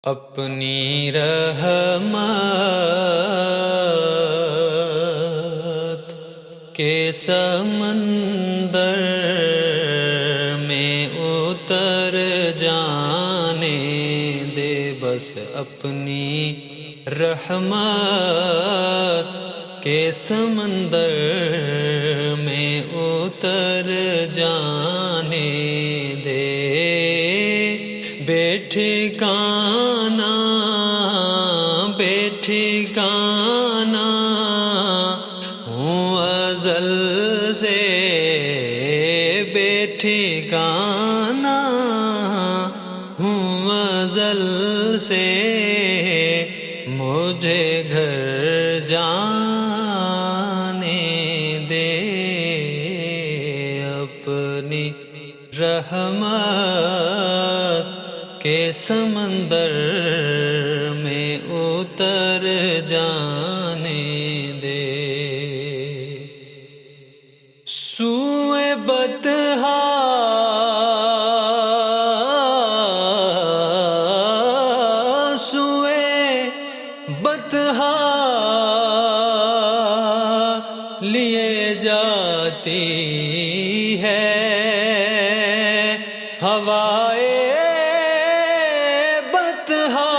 اپنی رحمت کے سمندر میں اتر جانے دے، بس اپنی رحمت کے سمندر میں اتر جانے دے۔ بیٹھکانا ہوں ازل سے، بیٹھکانا ہوں ازل سے، مجھے گھر جانے دے۔ اپنی رحمت کے سمندر میں اتر جانے دے۔ سوئے بطحا لیے جاتی ہے ہوائے بطحا،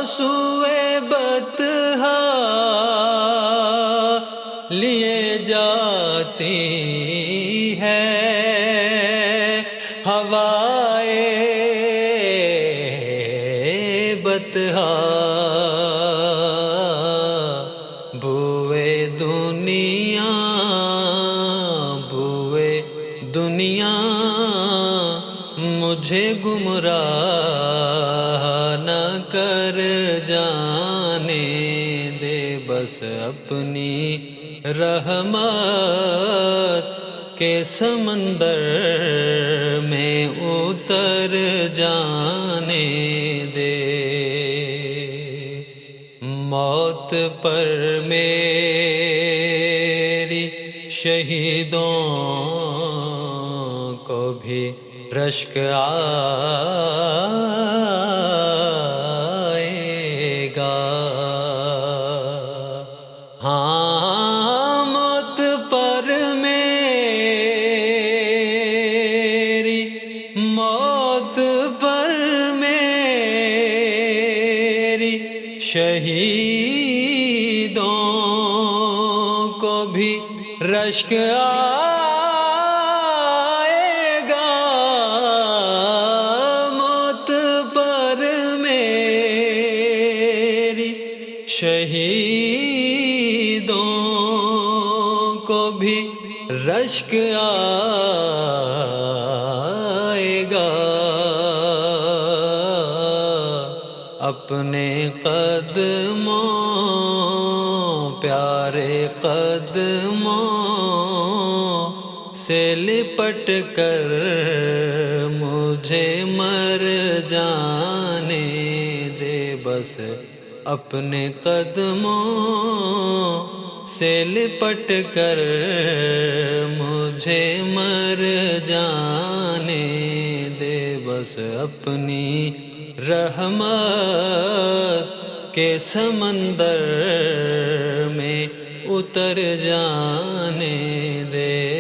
سوئے بطحا لیے جاتی ہے ہوائے بطحا۔ بوئے دنیا مجھے گمراہ نہ کر جانے دے، بس اپنی رحمت کے سمندر میں اتر جانے دے۔ موت پر میری شہیدوں کو بھی رشک آئے گا، ہاں موت پر میری، موت پر میری شہیدوں کو بھی رشک آئے گا، موت پر میری شہیدوں کو بھی رشک آئے گا۔ اپنے قدموں، پیارے قدموں سے لپٹ کر مجھے مر جانے دے، بس اپنے قدموں سے لپٹ کر مجھے مر جانے دے، بس اپنی رحمت کے سمندر میں اتر جانے دے۔